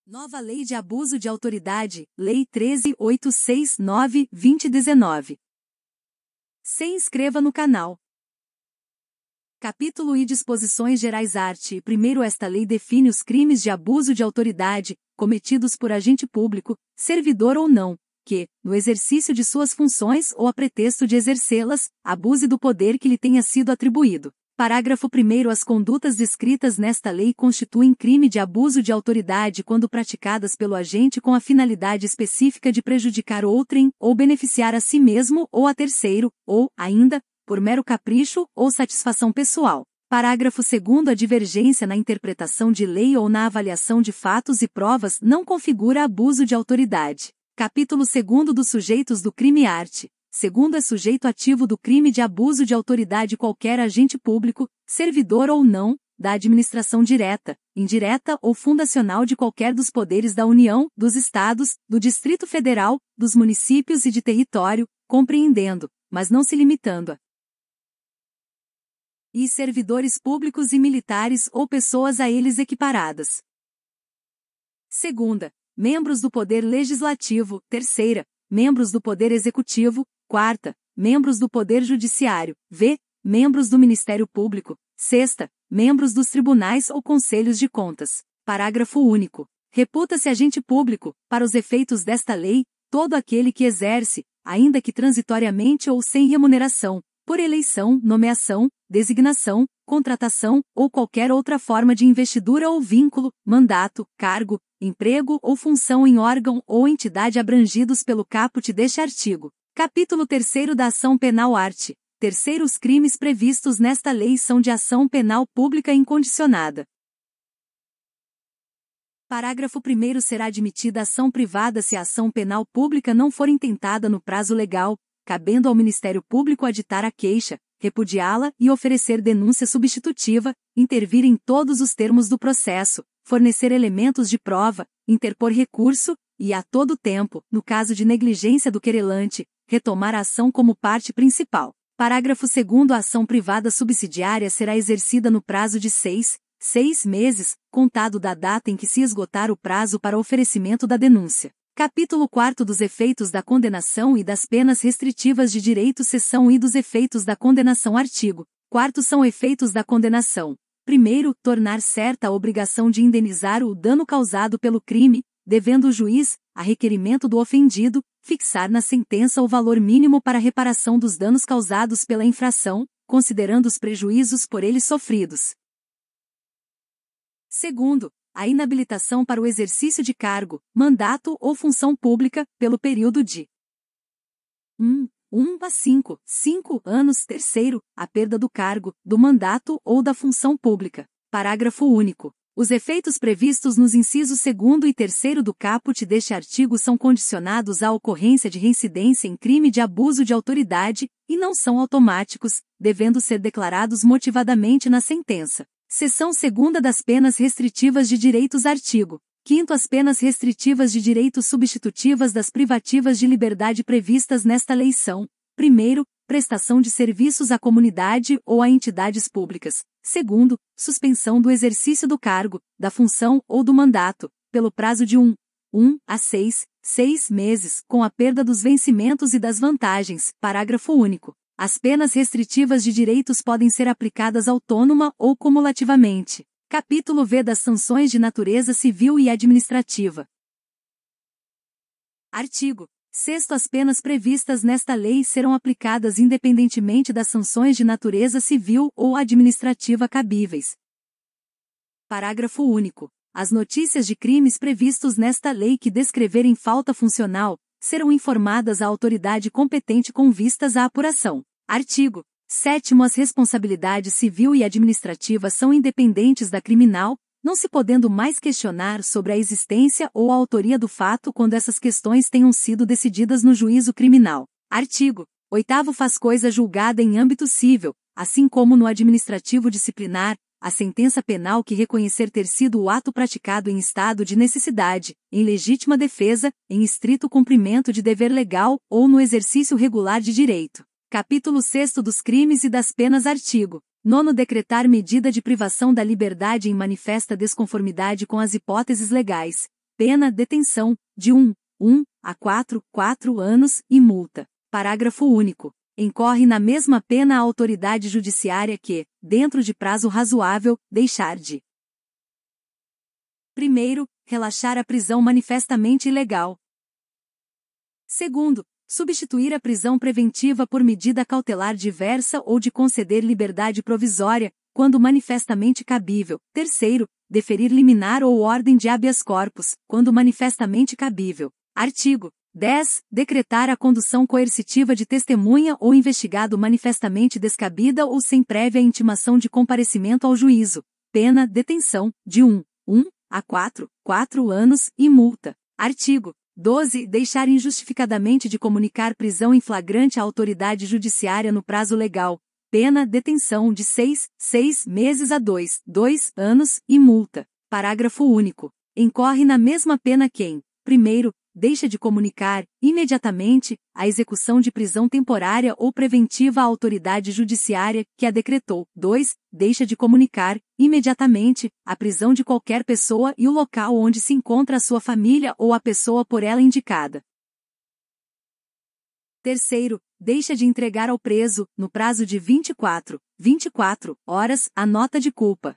Nova Lei de Abuso de Autoridade, Lei 13.869/2019. Se inscreva no canal. Capítulo e Disposições Gerais Art. 1. Esta lei define os crimes de abuso de autoridade, cometidos por agente público, servidor ou não, que, no exercício de suas funções ou a pretexto de exercê-las, abuse do poder que lhe tenha sido atribuído. Parágrafo 1. As condutas descritas nesta lei constituem crime de abuso de autoridade quando praticadas pelo agente com a finalidade específica de prejudicar outrem, ou beneficiar a si mesmo ou a terceiro, ou, ainda, por mero capricho ou satisfação pessoal. Parágrafo 2. A divergência na interpretação de lei ou na avaliação de fatos e provas não configura abuso de autoridade. Capítulo 2. Dos sujeitos do crime art. Segundo é sujeito ativo do crime de abuso de autoridade qualquer agente público, servidor ou não, da administração direta, indireta ou fundacional de qualquer dos poderes da União, dos Estados, do Distrito Federal, dos municípios e de território, compreendendo, mas não se limitando a e servidores públicos e militares ou pessoas a eles equiparadas. Segunda, membros do Poder Legislativo. Terceira, membros do Poder Executivo. Quarta, membros do Poder Judiciário. Membros do Ministério Público. Sexta, membros dos tribunais ou conselhos de contas. Parágrafo único. Reputa-se agente público, para os efeitos desta lei, todo aquele que exerce, ainda que transitoriamente ou sem remuneração, por eleição, nomeação, designação, contratação, ou qualquer outra forma de investidura ou vínculo, mandato, cargo, emprego ou função em órgão ou entidade abrangidos pelo caput deste artigo. Capítulo 3 da Ação Penal art. Terceiro, os crimes previstos nesta lei são de ação penal pública incondicionada. Parágrafo 1. Será admitida ação privada se a ação penal pública não for intentada no prazo legal, cabendo ao Ministério Público aditar a queixa, repudiá-la e oferecer denúncia substitutiva, intervir em todos os termos do processo, fornecer elementos de prova, interpor recurso, e a todo tempo, no caso de negligência do querelante, retomar a ação como parte principal. Parágrafo 2. A ação privada subsidiária será exercida no prazo de 6 meses, contado da data em que se esgotar o prazo para oferecimento da denúncia. Capítulo 4 dos efeitos da condenação e das penas restritivas de direito. Seção I dos efeitos da condenação. Artigo 4º são efeitos da condenação. Primeiro, tornar certa a obrigação de indenizar o dano causado pelo crime, devendo o juiz, a requerimento do ofendido, fixar na sentença o valor mínimo para reparação dos danos causados pela infração, considerando os prejuízos por ele sofridos. Segundo, a inabilitação para o exercício de cargo, mandato ou função pública, pelo período de 1 a 5 anos. Terceiro, a perda do cargo, do mandato ou da função pública. Parágrafo único. Os efeitos previstos nos incisos 2º e 3º do caput deste artigo são condicionados à ocorrência de reincidência em crime de abuso de autoridade, e não são automáticos, devendo ser declarados motivadamente na sentença. Seção 2ª das penas restritivas de direitos. Artigo 5º. As penas restritivas de direitos substitutivas das privativas de liberdade previstas nesta lei são: 1º, prestação de serviços à comunidade ou a entidades públicas. 2º, suspensão do exercício do cargo, da função ou do mandato, pelo prazo de 1 a 6 meses, com a perda dos vencimentos e das vantagens. Parágrafo único. As penas restritivas de direitos podem ser aplicadas autônoma ou cumulativamente. Capítulo V das sanções de natureza civil e administrativa. Artigo 6º. As penas previstas nesta lei serão aplicadas independentemente das sanções de natureza civil ou administrativa cabíveis. Parágrafo único. As notícias de crimes previstos nesta lei que descreverem falta funcional, serão informadas à autoridade competente com vistas à apuração. Artigo 7º. As responsabilidades civil e administrativa são independentes da criminal, não se podendo mais questionar sobre a existência ou a autoria do fato quando essas questões tenham sido decididas no juízo criminal. Artigo 8º. Faz coisa julgada em âmbito civil, assim como no administrativo disciplinar, a sentença penal que reconhecer ter sido o ato praticado em estado de necessidade, em legítima defesa, em estrito cumprimento de dever legal ou no exercício regular de direito. Capítulo 6 dos crimes e das penas. Artigo 9. Decretar medida de privação da liberdade em manifesta desconformidade com as hipóteses legais, pena, detenção, de 1 a 4 anos, e multa. Parágrafo único. Incorre na mesma pena a autoridade judiciária que, dentro de prazo razoável, deixar de: primeiro, relaxar a prisão manifestamente ilegal. Segundo, substituir a prisão preventiva por medida cautelar diversa ou de conceder liberdade provisória, quando manifestamente cabível. Terceiro, deferir liminar ou ordem de habeas corpus, quando manifestamente cabível. Artigo 10. Decretar a condução coercitiva de testemunha ou investigado manifestamente descabida ou sem prévia intimação de comparecimento ao juízo. Pena, detenção, de 1 a 4 anos, e multa. Artigo 12. Deixar injustificadamente de comunicar prisão em flagrante à autoridade judiciária no prazo legal. Pena, detenção de 6 meses a 2 anos, e multa. Parágrafo único. Incorre na mesma pena quem: primeiro, deixa de comunicar, imediatamente, a execução de prisão temporária ou preventiva à autoridade judiciária que a decretou. 2. Deixa de comunicar, imediatamente, a prisão de qualquer pessoa e o local onde se encontra a sua família ou a pessoa por ela indicada. Terceiro, deixa de entregar ao preso, no prazo de 24 horas, a nota de culpa,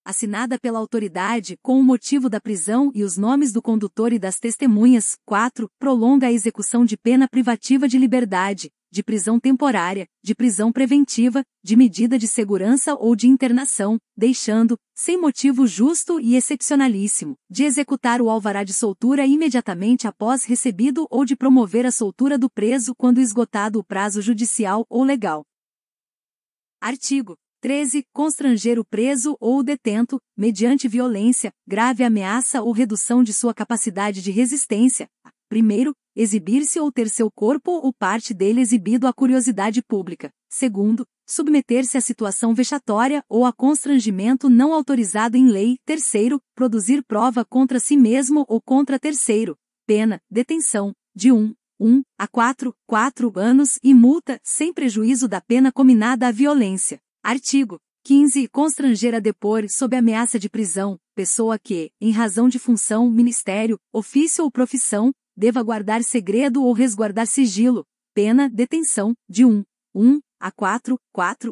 assinada pela autoridade com o motivo da prisão e os nomes do condutor e das testemunhas. 4. Prolonga a execução de pena privativa de liberdade, de prisão temporária, de prisão preventiva, de medida de segurança ou de internação, deixando, sem motivo justo e excepcionalíssimo, de executar o alvará de soltura imediatamente após recebido ou de promover a soltura do preso quando esgotado o prazo judicial ou legal. Artigo 13. Constranger o preso ou o detento, mediante violência, grave ameaça ou redução de sua capacidade de resistência. Primeiro, exibir-se ou ter seu corpo ou parte dele exibido à curiosidade pública. Segundo, submeter-se a situação vexatória ou a constrangimento não autorizado em lei. Terceiro, produzir prova contra si mesmo ou contra terceiro. Pena, detenção, de 1 a 4 anos, e multa, sem prejuízo da pena cominada à violência. Artigo 15. Constranger a depor, sob ameaça de prisão, pessoa que, em razão de função, ministério, ofício ou profissão, deva guardar segredo ou resguardar sigilo. Pena, detenção, de 1 a 4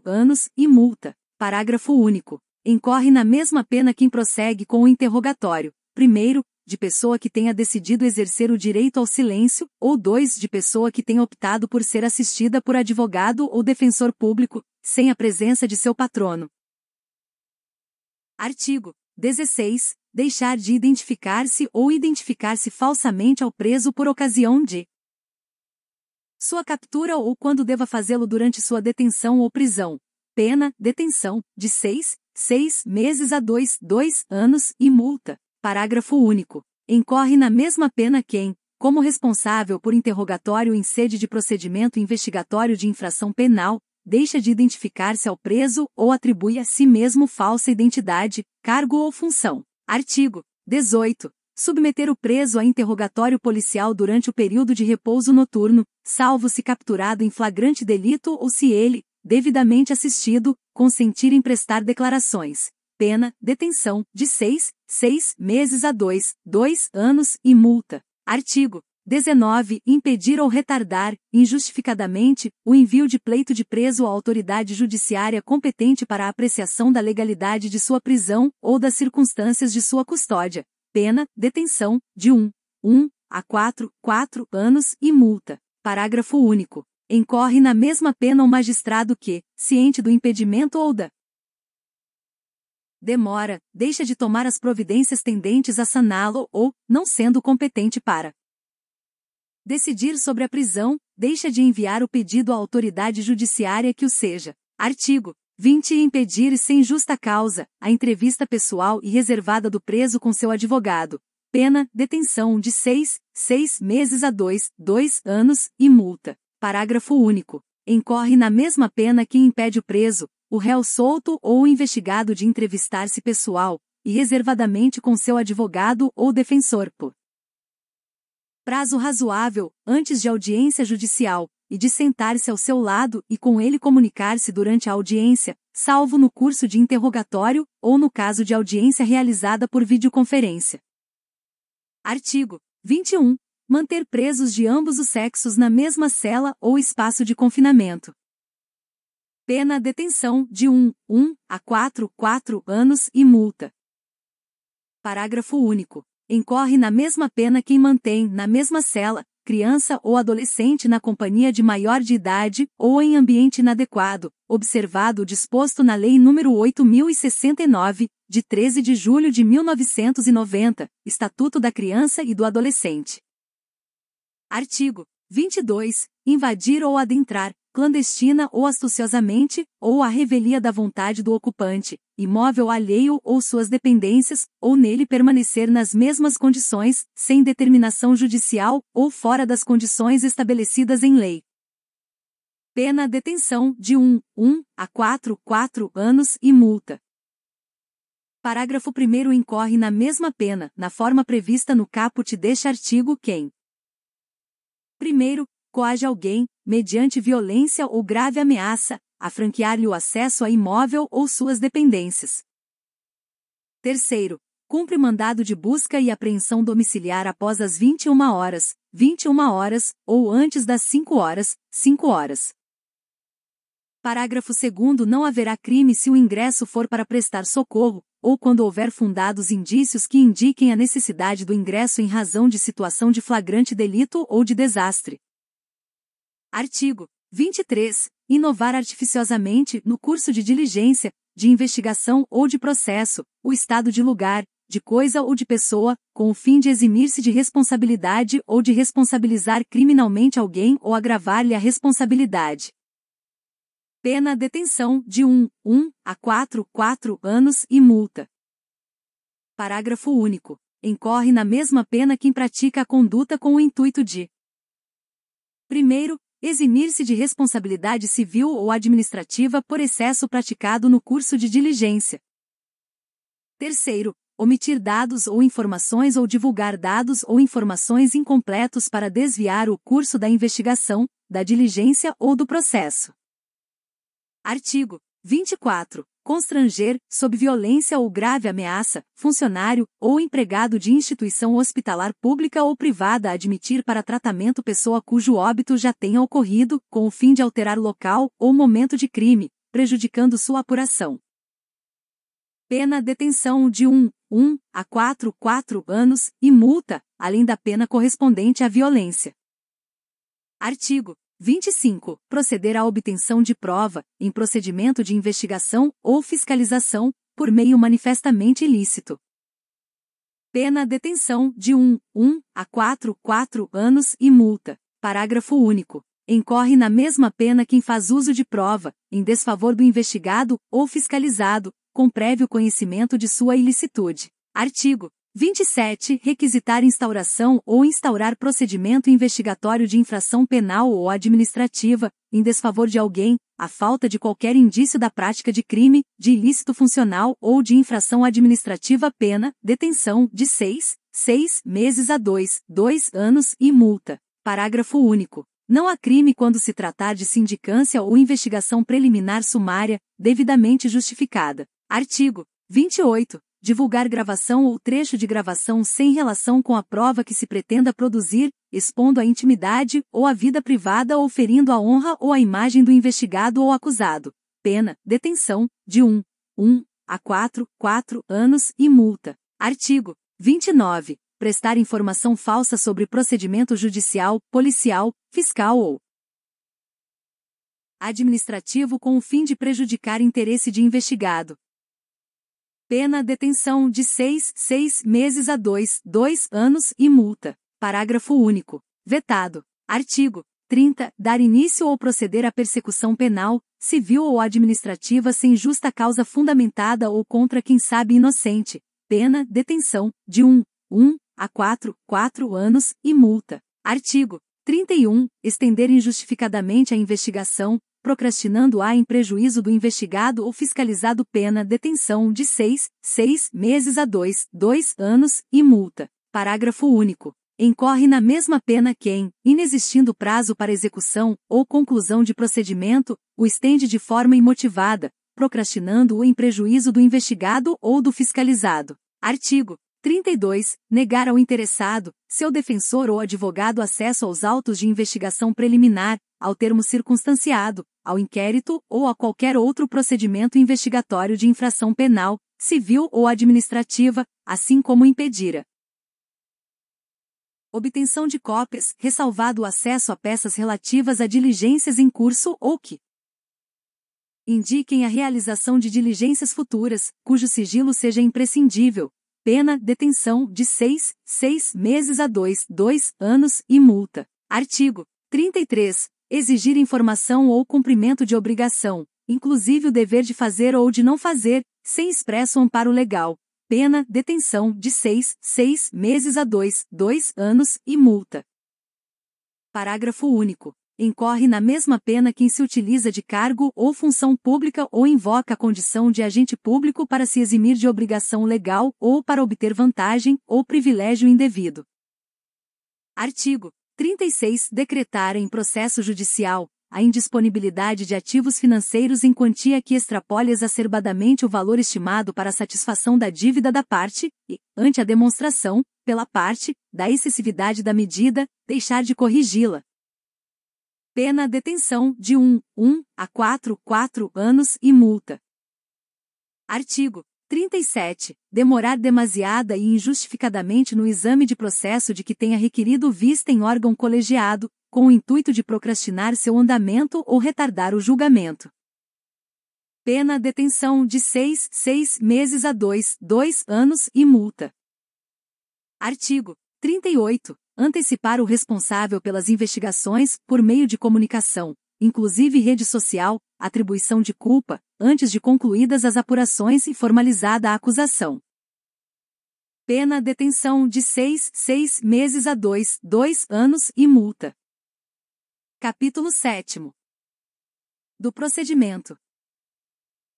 anos, e multa. Parágrafo único. Incorre na mesma pena quem prossegue com o interrogatório. Primeiro, de pessoa que tenha decidido exercer o direito ao silêncio, ou 2. De pessoa que tenha optado por ser assistida por advogado ou defensor público, sem a presença de seu patrono. Artigo 16. Deixar de identificar-se ou identificar-se falsamente ao preso por ocasião de sua captura ou quando deva fazê-lo durante sua detenção ou prisão. Pena, detenção, de 6 meses a 2 anos, e multa. Parágrafo único. Incorre na mesma pena quem, como responsável por interrogatório em sede de procedimento investigatório de infração penal, deixa de identificar-se ao preso ou atribui a si mesmo falsa identidade, cargo ou função. Artigo 18. Submeter o preso a interrogatório policial durante o período de repouso noturno, salvo se capturado em flagrante delito ou se ele, devidamente assistido, consentir em prestar declarações. Pena, detenção, de 6 meses a 2 anos, e multa. Artigo 19. Impedir ou retardar, injustificadamente, o envio de pleito de preso à autoridade judiciária competente para a apreciação da legalidade de sua prisão ou das circunstâncias de sua custódia. Pena, detenção, de 1 a 4 anos, e multa. Parágrafo único. Incorre na mesma pena o magistrado que, ciente do impedimento ou da demora, deixa de tomar as providências tendentes a saná-lo ou, não sendo competente para decidir sobre a prisão, deixa de enviar o pedido à autoridade judiciária que o seja. Artigo 20. Impedir sem justa causa a entrevista pessoal e reservada do preso com seu advogado. Pena, detenção de 6 meses a 2 anos, e multa. Parágrafo único. Incorre na mesma pena quem impede o preso, o réu solto ou o investigado de entrevistar-se pessoal e reservadamente com seu advogado ou defensor por prazo razoável, antes de audiência judicial, e de sentar-se ao seu lado e com ele comunicar-se durante a audiência, salvo no curso de interrogatório ou no caso de audiência realizada por videoconferência. Artigo 21. Manter presos de ambos os sexos na mesma cela ou espaço de confinamento. Pena detenção de 1 a 4 anos e multa. Parágrafo único. Incorre na mesma pena quem mantém, na mesma cela, criança ou adolescente na companhia de maior de idade ou em ambiente inadequado, observado o disposto na Lei nº 8.069, de 13 de julho de 1990, Estatuto da Criança e do Adolescente. Artigo 22. Invadir ou adentrar, clandestina ou astuciosamente, ou à revelia da vontade do ocupante, imóvel alheio ou suas dependências, ou nele permanecer nas mesmas condições, sem determinação judicial, ou fora das condições estabelecidas em lei. Pena detenção de 1 a 4 anos e multa. Parágrafo 1º. Incorre na mesma pena, na forma prevista no caput deste artigo, quem: primeiro, coage alguém, mediante violência ou grave ameaça, a franquear-lhe o acesso a imóvel ou suas dependências. Terceiro, cumpre mandado de busca e apreensão domiciliar após as 21 horas, ou antes das 5 horas. Parágrafo 2º. Não haverá crime se o ingresso for para prestar socorro, ou quando houver fundados indícios que indiquem a necessidade do ingresso em razão de situação de flagrante delito ou de desastre. Artigo 23. Inovar artificiosamente, no curso de diligência, de investigação ou de processo, o estado de lugar, de coisa ou de pessoa, com o fim de eximir-se de responsabilidade ou de responsabilizar criminalmente alguém ou agravar-lhe a responsabilidade. Pena detenção de 1 a 4 anos e multa. Parágrafo único. Incorre na mesma pena quem pratica a conduta com o intuito de: primeiro, eximir-se de responsabilidade civil ou administrativa por excesso praticado no curso de diligência. Terceiro, omitir dados ou informações ou divulgar dados ou informações incompletos para desviar o curso da investigação, da diligência ou do processo. Artigo 24. Constranger, sob violência ou grave ameaça, funcionário ou empregado de instituição hospitalar pública ou privada a admitir para tratamento pessoa cujo óbito já tenha ocorrido, com o fim de alterar local ou momento de crime, prejudicando sua apuração. Pena detenção de 1 a 4 anos e multa, além da pena correspondente à violência. Artigo 25. Proceder à obtenção de prova, em procedimento de investigação ou fiscalização, por meio manifestamente ilícito. Pena detenção de 1 a 4 anos e multa. Parágrafo único. Incorre na mesma pena quem faz uso de prova, em desfavor do investigado ou fiscalizado, com prévio conhecimento de sua ilicitude. Artigo 27. Requisitar instauração ou instaurar procedimento investigatório de infração penal ou administrativa, em desfavor de alguém, à falta de qualquer indício da prática de crime, de ilícito funcional ou de infração administrativa. Pena, detenção, de 6 meses a 2 anos e multa. Parágrafo único. Não há crime quando se tratar de sindicância ou investigação preliminar sumária, devidamente justificada. Artigo 28. Divulgar gravação ou trecho de gravação sem relação com a prova que se pretenda produzir, expondo a intimidade ou a vida privada ou ferindo a honra ou a imagem do investigado ou acusado. Pena, detenção, de 1 a 4 anos e multa. Artigo 29. Prestar informação falsa sobre procedimento judicial, policial, fiscal ou administrativo com o fim de prejudicar interesse de investigado. Pena detenção de 6 meses a 2 anos e multa. Parágrafo único. Vetado. Artigo 30. Dar início ou proceder à persecução penal, civil ou administrativa sem justa causa fundamentada ou contra quem sabe inocente. Pena detenção de 1 a 4 anos e multa. Artigo 31. Estender injustificadamente a investigação, procrastinando-a em prejuízo do investigado ou fiscalizado. Pena detenção de 6 meses a 2 anos e multa. Parágrafo único. Incorre na mesma pena quem, inexistindo prazo para execução ou conclusão de procedimento, o estende de forma imotivada, procrastinando-o em prejuízo do investigado ou do fiscalizado. Artigo 32. Negar ao interessado, seu defensor ou advogado acesso aos autos de investigação preliminar, ao termo circunstanciado, ao inquérito ou a qualquer outro procedimento investigatório de infração penal, civil ou administrativa, assim como impedir a obtenção de cópias, ressalvado o acesso a peças relativas a diligências em curso ou que indiquem a realização de diligências futuras, cujo sigilo seja imprescindível. Pena, detenção, de 6 meses a 2 anos e multa. Artigo 33. Exigir informação ou cumprimento de obrigação, inclusive o dever de fazer ou de não fazer, sem expresso amparo legal. Pena, detenção, de 6 meses a 2 anos e multa. Parágrafo único. Incorre na mesma pena quem se utiliza de cargo ou função pública ou invoca a condição de agente público para se eximir de obrigação legal ou para obter vantagem ou privilégio indevido. Artigo 36. Decretar em processo judicial a indisponibilidade de ativos financeiros em quantia que extrapole exacerbadamente o valor estimado para a satisfação da dívida da parte e, ante a demonstração, pela parte, da excessividade da medida, deixar de corrigi-la. Pena, detenção, de 1 a 4 anos e multa. Artigo 37. Demorar demasiada e injustificadamente no exame de processo de que tenha requerido vista em órgão colegiado, com o intuito de procrastinar seu andamento ou retardar o julgamento. Pena, detenção, de 6 meses a 2 anos e multa. Artigo 38. Antecipar o responsável pelas investigações, por meio de comunicação, inclusive rede social, atribuição de culpa, antes de concluídas as apurações e formalizada a acusação. Pena, detenção, de 6 meses a 2 anos e multa. Capítulo 7º. Do procedimento.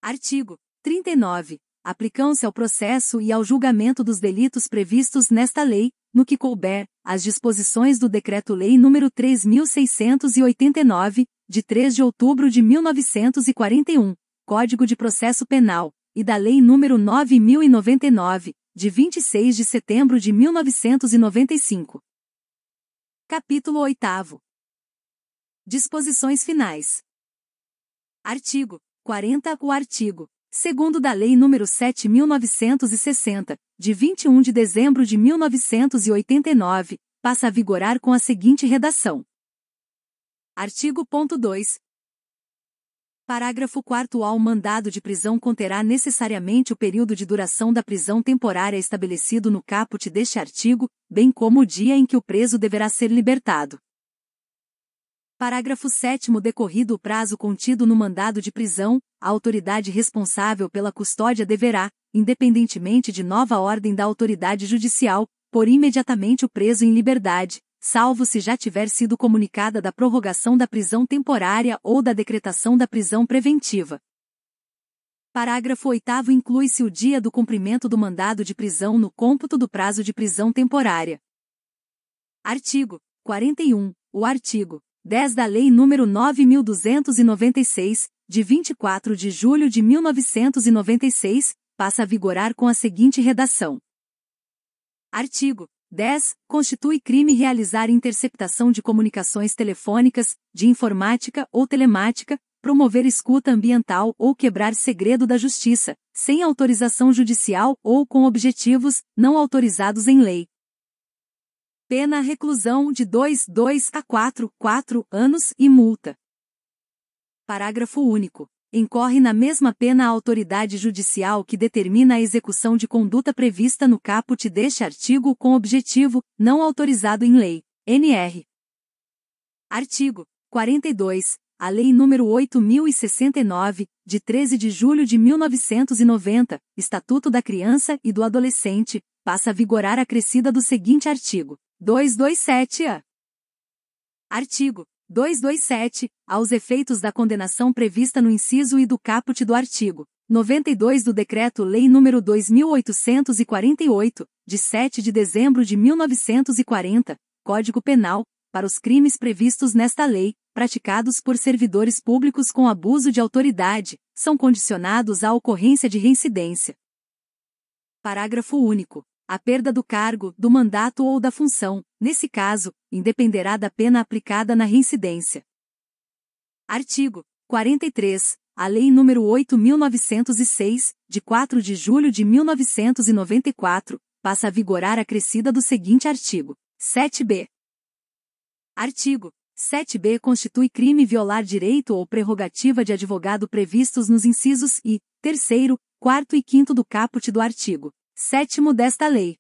Artigo 39. Aplicam-se ao processo e ao julgamento dos delitos previstos nesta lei, no que couber, as disposições do Decreto-Lei nº 3.689, de 3 de outubro de 1941, Código de Processo Penal, e da Lei nº 9.099, de 26 de setembro de 1995. Capítulo 8º. Disposições finais. Artigo 40. O artigo 2º da Lei nº 7.960, de 21 de dezembro de 1989, passa a vigorar com a seguinte redação. Artigo 2. Parágrafo 4º. O mandado de prisão conterá necessariamente o período de duração da prisão temporária estabelecido no caput deste artigo, bem como o dia em que o preso deverá ser libertado. Parágrafo 7º. Decorrido o prazo contido no mandado de prisão, a autoridade responsável pela custódia deverá, independentemente de nova ordem da autoridade judicial, pôr imediatamente o preso em liberdade, salvo se já tiver sido comunicada da prorrogação da prisão temporária ou da decretação da prisão preventiva. Parágrafo 8º. Inclui-se o dia do cumprimento do mandado de prisão no cômputo do prazo de prisão temporária. Artigo 41. O artigo 10 da Lei nº 9.296, de 24 de julho de 1996, passa a vigorar com a seguinte redação. Artigo 10. Constitui crime realizar interceptação de comunicações telefônicas, de informática ou telemática, promover escuta ambiental ou quebrar segredo da justiça, sem autorização judicial ou com objetivos não autorizados em lei. Pena reclusão de 2 a 4 anos e multa. Parágrafo único. Incorre na mesma pena a autoridade judicial que determina a execução de conduta prevista no caput deste artigo com objetivo não autorizado em lei. NR. Artigo 42. A Lei nº 8.069, de 13 de julho de 1990, Estatuto da Criança e do Adolescente, passa a vigorar acrescida do seguinte artigo. 227-A. Artigo 227, aos efeitos da condenação prevista no inciso I do caput do artigo 92 do Decreto-Lei nº 2.848, de 7 de dezembro de 1940, Código Penal, para os crimes previstos nesta lei, praticados por servidores públicos com abuso de autoridade, são condicionados à ocorrência de reincidência. Parágrafo único. A perda do cargo, do mandato ou da função, nesse caso, independerá da pena aplicada na reincidência. Artigo 43. A Lei nº 8.906, de 4 de julho de 1994, passa a vigorar acrescida do seguinte artigo. 7b. Artigo 7b constitui crime violar direito ou prerrogativa de advogado previstos nos incisos I, 3º, 4º e 5º do caput do artigo 7º desta lei.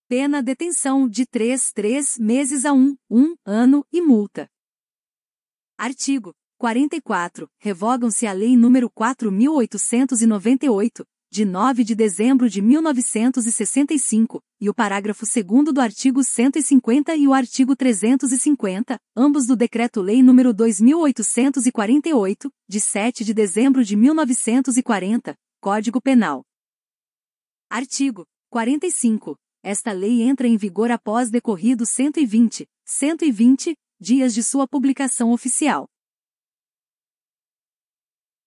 Pena detenção de 3 meses a 1 ano e multa. Artigo 44. Revogam-se a Lei nº 4.898, de 9 de dezembro de 1965, e o parágrafo 2º do artigo 150 e o artigo 350, ambos do Decreto-Lei nº 2.848, de 7 de dezembro de 1940, Código Penal. Artigo 45. Esta lei entra em vigor após decorridos 120 dias de sua publicação oficial.